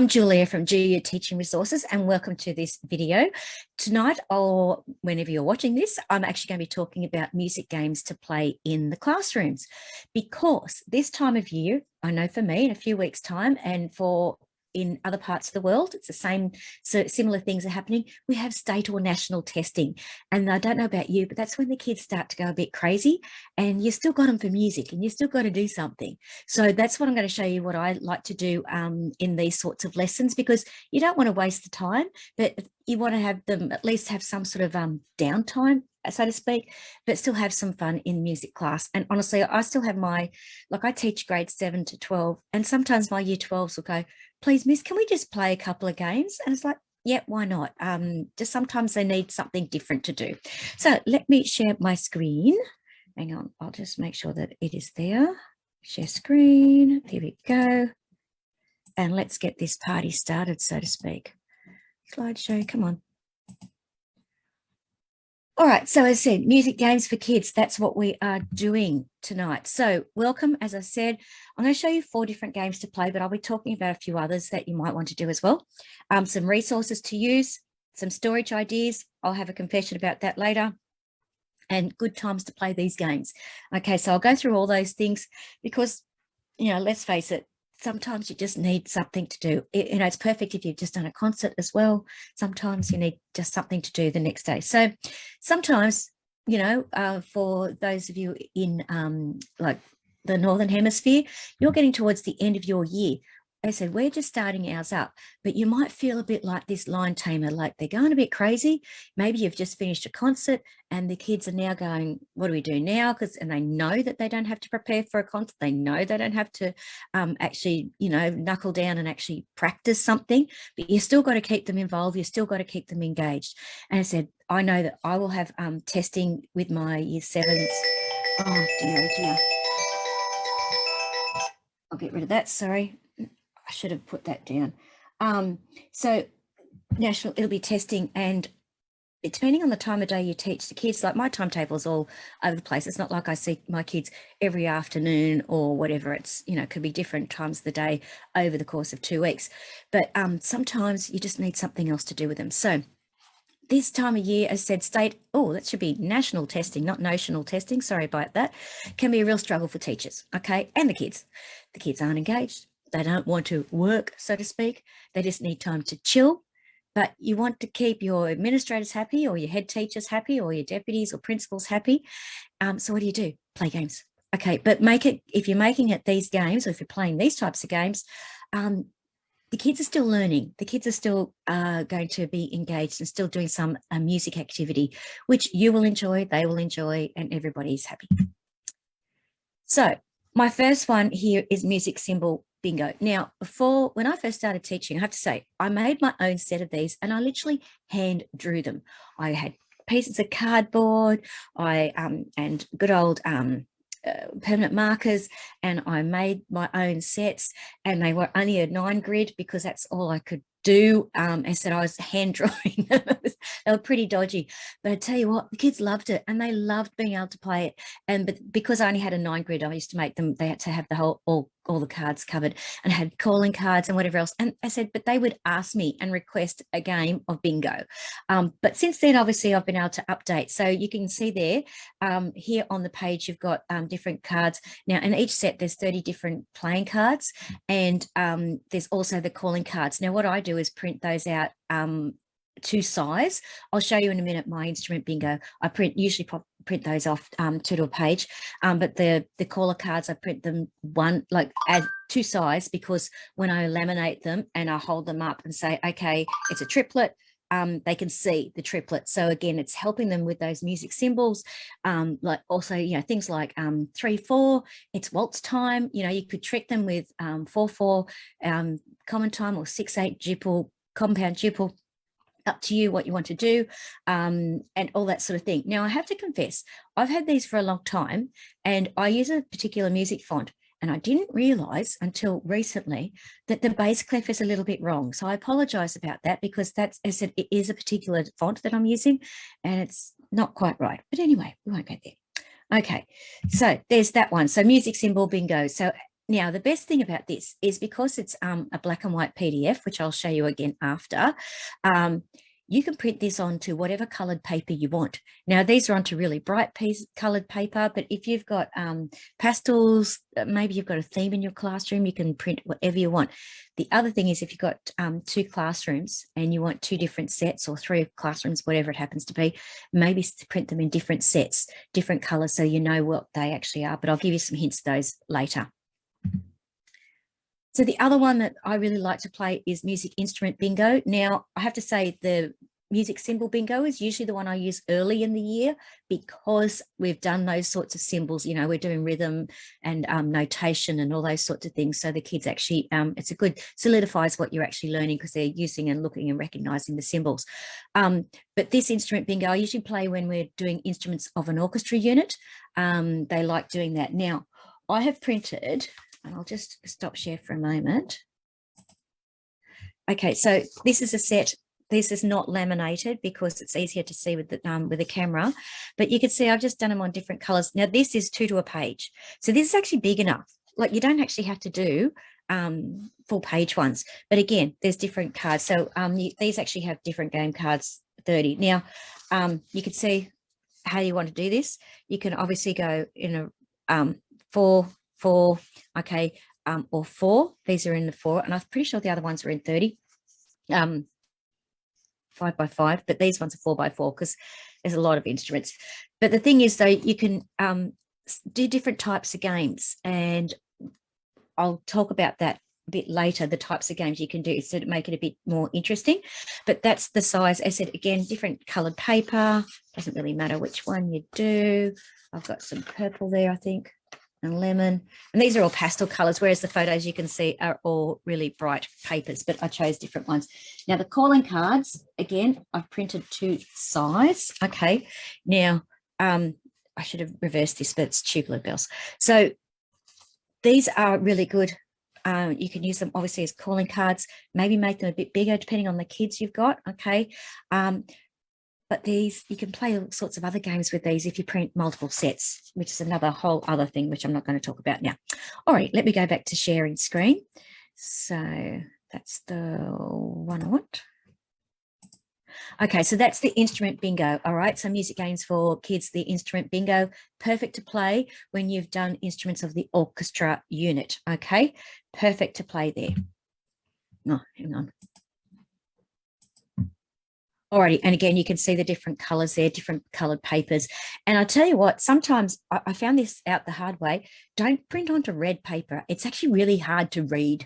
I'm Julia from Jooya Teaching Resources, and welcome to this video. Tonight, or whenever you're watching this, I'm actually going to be talking about music games to play in the classrooms, because this time of year, I know for me, in a few weeks' time, and for in other parts of the world, it's the same, so similar things are happening. We have state or national testing, and I don't know about you, but that's when the kids start to go a bit crazy, and you still got them for music, and you still got to do something. So that's what I'm going to show you, what I like to do in these sorts of lessons, because you don't want to waste the time, but you want to have them at least have some sort of downtime, so to speak, but still have some fun in music class. And honestly, I still have I teach grades 7 to 12, and sometimes my year 12s will go, please, miss, can we just play a couple of games? And it's like, yeah, why not? Just sometimes they need something different to do. So let me share my screen. Hang on, I'll just make sure that it is there. Share screen, there we go. And let's get this party started, so to speak. Slideshow, come on. All right, so as I said, music games for kids, that's what we are doing tonight. So welcome, as I said, I'm going to show you 4 different games to play, but I'll be talking about a few others that you might want to do as well. Some resources to use, some storage ideas. I'll have a confession about that later, and good times to play these games. Okay, so I'll go through all those things because, let's face it, sometimes you just need something to do. It's perfect if you've just done a concert as well. Sometimes you need just something to do the next day. So sometimes, for those of you in like the Northern Hemisphere, you're getting towards the end of your year. I said, we're just starting ours up, but you might feel a bit like this line tamer, like they're going a bit crazy. Maybe you've just finished a concert and the kids are now going, what do we do now? And they know that they don't have to prepare for a concert. They know they don't have to actually, knuckle down and actually practice something, but you still got to keep them involved. You still got to keep them engaged. And I said, I know that I will have testing with my year 7s. Oh, dear. I'll get rid of that, sorry. I should have put that down. So national, it'll be testing, and depending on the time of day you teach the kids, like my timetable is all over the place. It's not like I see my kids every afternoon or whatever. It's, could be different times of the day over the course of 2 weeks. But sometimes you just need something else to do with them. So this time of year, as said, that should be national testing, not notional testing. Sorry about that. Can be a real struggle for teachers, okay, and the kids. The kids aren't engaged. They don't want to work, so to speak. They just need time to chill. But you want to keep your administrators happy, or your head teachers happy, or your deputies or principals happy. So what do? Play games. Okay, but if you're making it these games, or if you're playing these types of games, the kids are still learning. The kids are still going to be engaged and still doing some music activity, which you will enjoy, they will enjoy, and everybody's happy. So my first one here is music symbol bingo. Now, when I first started teaching, I have to say, I made my own set of these, and I literally hand drew them. I had pieces of cardboard, and good old permanent markers, and I made my own sets, and they were only a 9 grid because that's all I could do. I said I was hand drawing. They were pretty dodgy, but I tell you what, the kids loved it, and they loved being able to play it. But because I only had a 9 grid, I used to make them, they had to have the whole all the cards covered, and had calling cards and whatever else. And I said, but they would ask me and request a game of bingo. But since then, obviously, I've been able to update. So you can see there, here on the page, you've got different cards. Now, in each set, there's 30 different playing cards, and there's also the calling cards. Now, what I do is print those out to size. I'll show you in a minute my instrument bingo. I usually print those off to a page, but the caller cards, I print them as to size, because when I laminate them and I hold them up and say, okay, it's a triplet, they can see the triplet. So again, it's helping them with those music symbols, like also, things like 3/4, it's waltz time. You could trick them with 4/4 common time, or 6/8 jipple, compound jipple. Up to you what you want to do, and all that sort of thing. Now, I have to confess, I've had these for a long time, and I use a particular music font, and I didn't realize until recently that the bass clef is a little bit wrong. So I apologize about that, because that's, as I said, it is a particular font that I'm using, and it's not quite right. But anyway, we won't go there. Okay, so there's that one. So music symbol bingo. So Now, the best thing about this is because it's a black and white PDF, which I'll show you again after, you can print this onto whatever coloured paper you want. Now, these are onto really bright coloured paper, but if you've got pastels, maybe you've got a theme in your classroom, you can print whatever you want. The other thing is if you've got 2 classrooms and you want 2 different sets, or 3 classrooms, whatever it happens to be, maybe print them in different sets, different colours, so you know what they actually are. But I'll give you some hints of those later. So the other one that I really like to play is music instrument bingo. Now, I have to say the music symbol bingo is usually the one I use early in the year, because we've done those sorts of symbols. You know, we're doing rhythm and notation and all those sorts of things. So the kids actually, it's a good, solidifies what you're actually learning, because they're using and looking and recognizing the symbols. But this instrument bingo, I usually play when we're doing instruments of an orchestra unit. They like doing that. Now, I have printed, and I'll just stop share for a moment. Okay, so this is a set. This is not laminated because it's easier to see with the camera, but you can see I've just done them on different colors. Now, this is 2 to a page. So this is actually big enough. Like, you don't actually have to do full page ones, but again, there's different cards. So these actually have different game cards, 30. Now, you can see how you want to do this. You can obviously go in a 4, okay, or 4. These are in the 4, and I'm pretty sure the other ones are in 30, 5 by 5, but these ones are 4 by 4 because there's a lot of instruments. But the thing is, though, you can do different types of games, and I'll talk about that a bit later, the types of games you can do so to make it a bit more interesting. But that's the size. I said, again, different coloured paper. Doesn't really matter which one you do. I've got some purple there, I think, and lemon, and these are all pastel colors, whereas the photos you can see are all really bright papers, but I chose different ones. Now, the calling cards, again, I've printed 2 size. Okay, now I should have reversed this, but it's tubular bells. So these are really good. You can use them obviously as calling cards, maybe make them a bit bigger depending on the kids you've got. Okay, but these, you can play all sorts of other games with these if you print multiple sets, which is another whole other thing, which I'm not going to talk about now. All right, let me go back to sharing screen. So that's the one I want. Okay, so that's the instrument bingo. All right, so music games for kids, the instrument bingo, perfect to play when you've done instruments of the orchestra unit. Okay, perfect to play there. Oh, hang on. Alrighty, and again, you can see the different colours there, different coloured papers. And I tell you what, sometimes I found this out the hard way. Don't print onto red paper. It's actually really hard to read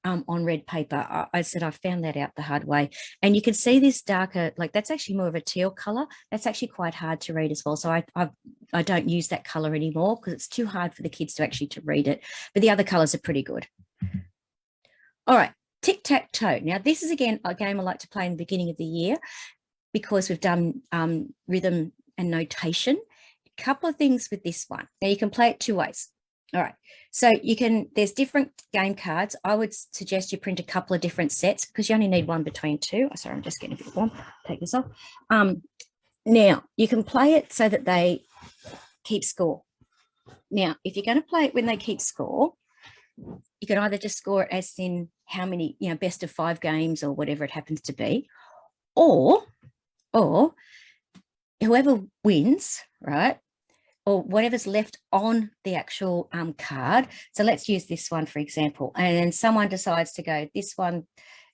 on red paper. I said I found that out the hard way. And you can see this darker, like that's actually more of a teal colour. That's actually quite hard to read as well. So I don't use that colour anymore because it's too hard for the kids to actually to read it. But the other colours are pretty good. All right. Tic-tac-toe. Now, this is, again, a game I like to play in the beginning of the year because we've done rhythm and notation. A couple of things with this one. Now, you can play it 2 ways. All right. So you can, there's different game cards. I would suggest you print a couple of different sets because you only need one between 2. Oh, sorry, I'm just getting a bit warm. Take this off. Now, you can play it so that they keep score. Now, if you're going to play it when they keep score, you can either just score it as in how many, you know, best of 5 games or whatever it happens to be, or whoever wins, right, or whatever's left on the actual card. So let's use this one, for example, and then someone decides to go this one,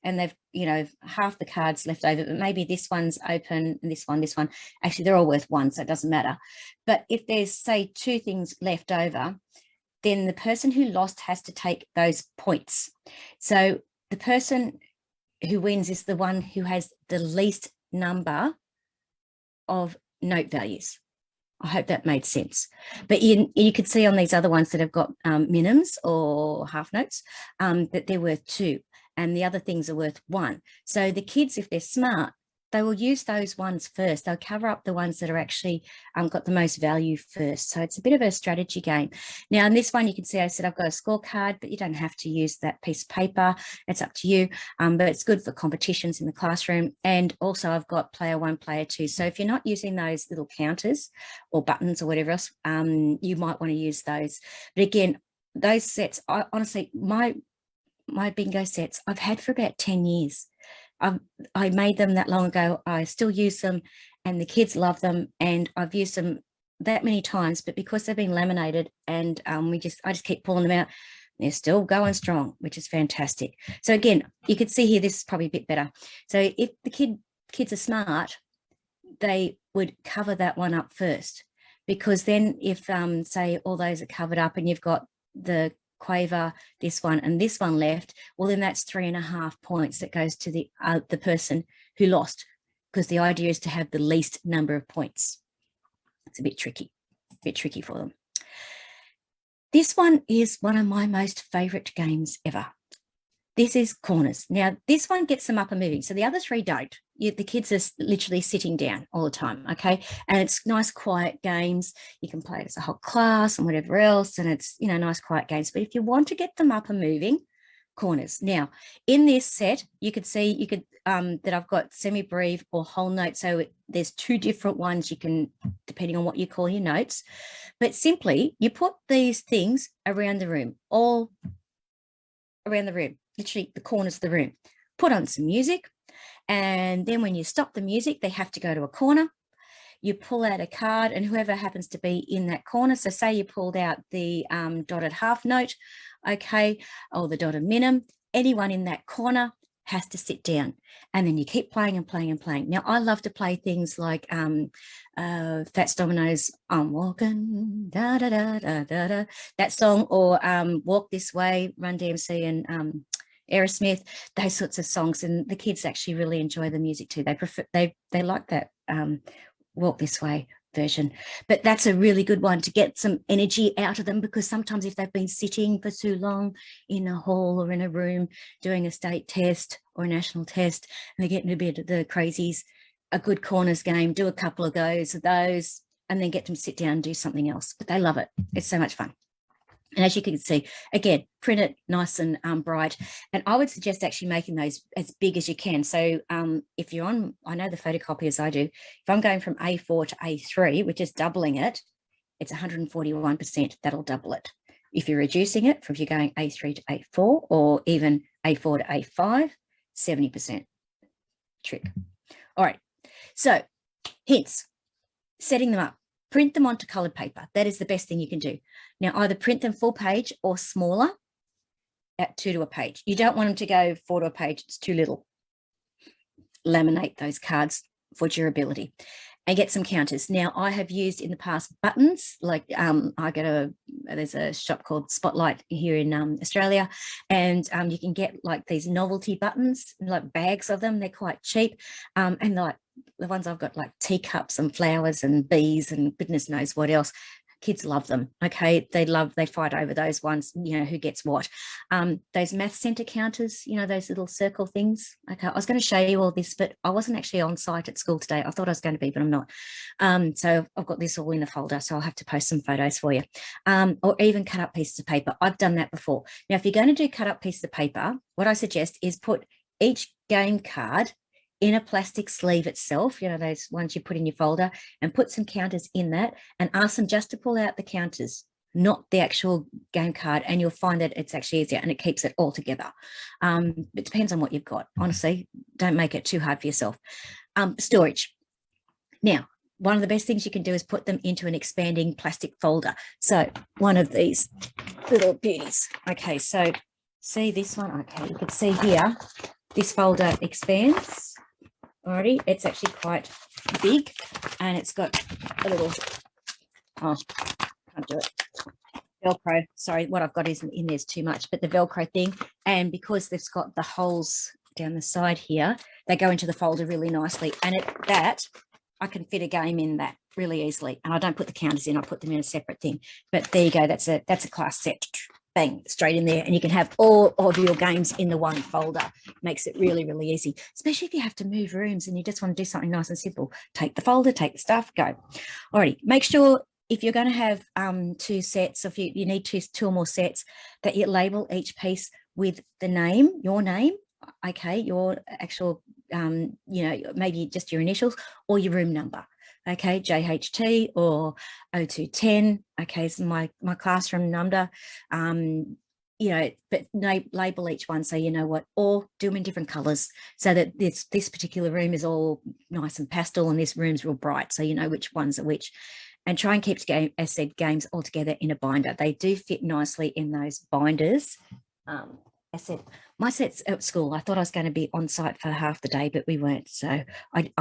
and they've, you know, half the cards left over, but maybe this one's open and this one. Actually, they're all worth 1, so it doesn't matter. But if there's, say, 2 things left over, then the person who lost has to take those points. So the person who wins is the one who has the least number of note values. I hope that made sense. But you could see on these other ones that have got minims or half notes that they're worth 2, and the other things are worth 1. So the kids, if they're smart, they will use those ones first. They'll cover up the ones that are actually got the most value first. So it's a bit of a strategy game. Now, in this one, you can see I said I've got a scorecard, but you don't have to use that piece of paper. It's up to you, but it's good for competitions in the classroom. And also I've got player 1, player 2. So if you're not using those little counters or buttons or whatever else, you might want to use those. But again, those sets, I honestly, my bingo sets I've had for about 10 years. I made them that long ago. I still use them and the kids love them, and I've used them that many times, but because they've been laminated and I just keep pulling them out, they're still going strong, which is fantastic. So again, you could see here, this is probably a bit better. So if the kids are smart, they would cover that one up first, because then if say all those are covered up and you've got the quaver, this one and this one left, well then that's 3.5 points that goes to the person who lost, because the idea is to have the least number of points. It's a bit tricky for them. This one is one of my most favorite games ever. This is corners. Now, this one gets them up and moving. So the other three don't. The kids are literally sitting down all the time, okay? And it's nice, quiet games. You can play it as a whole class and whatever else, and it's, you know, nice, quiet games. But if you want to get them up and moving, corners. Now, in this set, you could see that I've got semi-breve or whole note. So there's two different ones you can, depending on what you call your notes. But simply, you put these things around the room, all around the room, literally the corners of the room. Put on some music, and then when you stop the music, they have to go to a corner. You pull out a card, and whoever happens to be in that corner, so say you pulled out the dotted half note, okay, or the dotted minim, anyone in that corner has to sit down, and then you keep playing and playing and playing. Now, I love to play things like Fats Domino's I'm Walking, da da da da da da, that song, or Walk This Way, Run DMC and Aerosmith, those sorts of songs, and the kids actually really enjoy the music too. They like that Walk This Way version. But that's a really good one to get some energy out of them, because sometimes if they've been sitting for too long in a hall or in a room doing a state test or a national test, and they're getting a bit of the crazies, a good corners game, do a couple of goes of those, and then get them to sit down and do something else. But they love it. It's so much fun. And as you can see, again, print it nice and bright. And I would suggest actually making those as big as you can. So if you're on, I know the photocopiers I do, if I'm going from A4 to A3, which is doubling it, it's 141%, that'll double it. If you're reducing it, if you're going A3 to A4 or even A4 to A5, 70% trick. All right, so hints, setting them up. Print them onto coloured paper. That is the best thing you can do. Now, either print them full page or smaller at 2 to a page. You don't want them to go 4 to a page. It's too little. Laminate those cards for durability and get some counters. Now, I have used in the past buttons, like there's a shop called Spotlight here in Australia, and you can get like these novelty buttons, like bags of them. They're quite cheap, and like the ones I've got, like teacups and flowers and bees and goodness knows what else. Kids love them. Okay, they fight over those ones, you know, who gets what. Those math center counters, you know, those little circle things. Okay, I was going to show you all this, but I wasn't actually on site at school today. I thought I was going to be, but I'm not. So I've got this all in a folder, so I'll have to post some photos for you. Or even cut up pieces of paper. I've done that before. Now, if you're going to do cut up pieces of paper, what I suggest is put each game card in a plastic sleeve itself, you know, those ones you put in your folder, and put some counters in that and ask them just to pull out the counters, not the actual game card, and you'll find that it's actually easier and it keeps it all together. It depends on what you've got. Honestly, don't make it too hard for yourself. Storage. Now, one of the best things you can do is put them into an expanding plastic folder. So one of these little beauties. Okay, so see this one? Okay, you can see here, this folder expands. Already, it's actually quite big, and it's got a little, oh, can't do it, Velcro. Sorry, what I've got isn't in there's too much, but the Velcro thing, and because they've got the holes down the side here, they go into the folder really nicely, and I can fit a game in that really easily, and I don't put the counters in, I put them in a separate thing. But there you go, that's a class set. Bang, straight in there, and you can have all of your games in the one folder. Makes it really, really easy, especially if you have to move rooms and you just want to do something nice and simple. Take the folder, take the stuff, go. Alrighty, make sure if you're going to have 2 sets, if you need two or more sets, that you label each piece with the name, your name, okay, your actual, you know, maybe just your initials or your room number. okay, JHT or 0210, okay, is my classroom number. You know, but label each one so you know what, or do them in different colors so that this particular room is all nice and pastel and this room's real bright, so you know which ones are which. And try and keep, as said, games all together in a binder. They do fit nicely in those binders. I said, my sets at school, I thought I was going to be on site for half the day, but we weren't. So I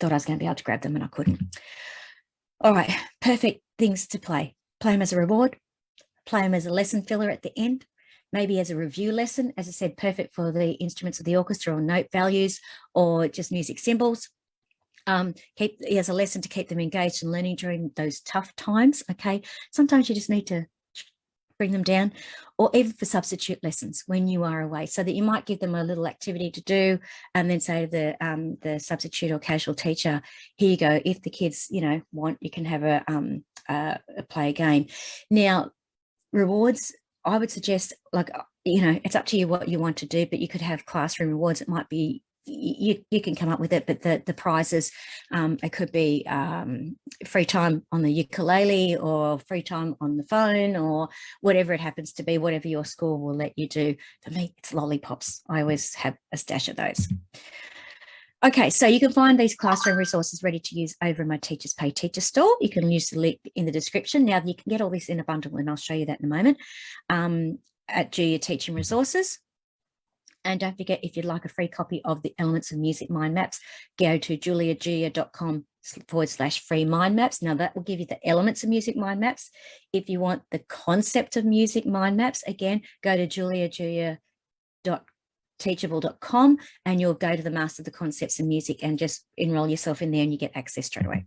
thought I was going to be able to grab them and I couldn't. All right, perfect things to play. Play them as a reward, play them as a lesson filler at the end, maybe as a review lesson. As I said, perfect for the instruments of the orchestra or note values or just music symbols. Keep as a lesson to keep them engaged and learning during those tough times. Okay, sometimes you just need to bring them down, or even for substitute lessons when you are away, so that you might give them a little activity to do and then say to the substitute or casual teacher, here you go, if the kids, you know, want, you can have a play a game. Now, rewards, I would suggest, like, you know, it's up to you what you want to do, but you could have classroom rewards. It might be, you can come up with it, but the prizes, it could be free time on the ukulele or free time on the phone or whatever it happens to be, whatever your school will let you do. For me, it's lollipops. I always have a stash of those. Okay, so you can find these classroom resources ready to use over in my Teachers Pay Teacher store. You can use the link in the description. Now, you can get all this in a bundle, and I'll show you that in a moment, at Jooya Teaching Resources. And don't forget, if you'd like a free copy of the Elements of Music Mind Maps, go to juliajooya.com/free mind maps. Now, that will give you the elements of music mind maps. If you want the concept of music mind maps, again, go to juliajooya.teachable.com and you'll go to the Master of the Concepts of Music and just enroll yourself in there and you get access straight away.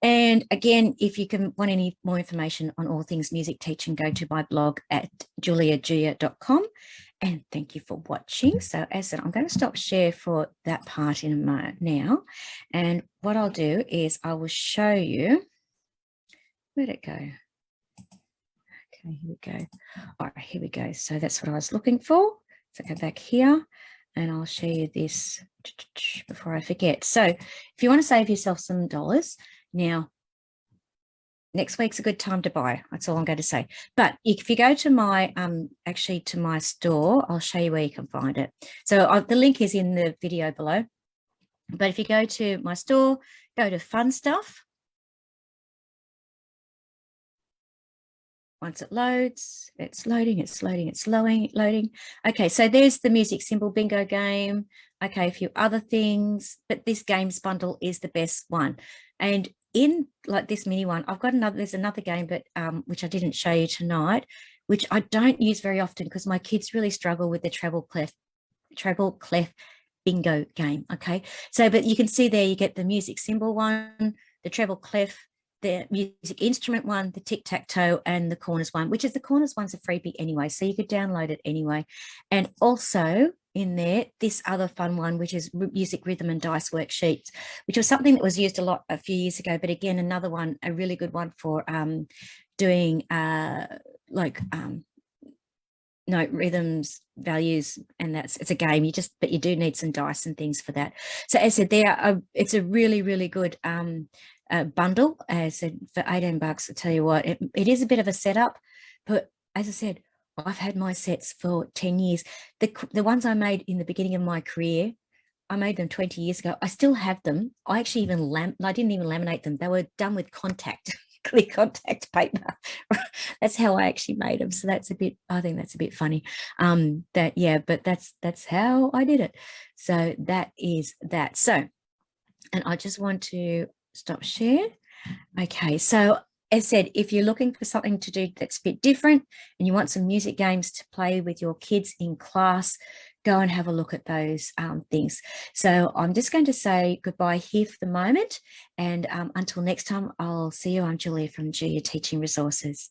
And again, if you want any more information on all things music teaching, go to my blog at juliajooya.com. And thank you for watching. So as I said, I'm going to stop share for that part in a moment now. And what I'll do is I will show you, where'd it go? Okay, here we go. All right, here we go. So that's what I was looking for. So go back here and I'll show you this before I forget. So if you want to save yourself some dollars, now, next week's a good time to buy. That's all I'm going to say. But if you go to my, actually to my store, I'll show you where you can find it. So the link is in the video below. But if you go to my store, go to Fun Stuff. Once it loads, it's loading, it's loading, it's loading. Okay, so there's the music symbol bingo game. Okay, a few other things, but this games bundle is the best one. And in like this mini one, I've got there's another game, but which I didn't show you tonight, which I don't use very often because my kids really struggle with the treble clef bingo game. Okay, so but you can see there you get the music symbol one, the treble clef, the music instrument one, the tic-tac-toe, and the corners one, which is the corners one's a freebie anyway, so you could download it anyway. And also in there, this other fun one, which is music rhythm and dice worksheets, which was something that was used a lot a few years ago, but again, another one, a really good one for doing note rhythms, values, and it's a game. But you do need some dice and things for that. So as I said, it's a really, really good bundle. As I said, for $18, I tell you what, it is a bit of a setup, but as I said, I've had my sets for 10 years. The ones I made in the beginning of my career, I made them 20 years ago. I still have them. I actually I didn't even laminate them. They were done with contact, clear contact paper. That's how I actually made them. So that's I think that's a bit funny. But that's how I did it. So that is that. So, and I just want to stop share. Okay, so as I said, if you're looking for something to do that's a bit different and you want some music games to play with your kids in class, go and have a look at those things. So I'm just going to say goodbye here for the moment. And until next time, I'll see you. I'm Julia from Jooya Teaching Resources.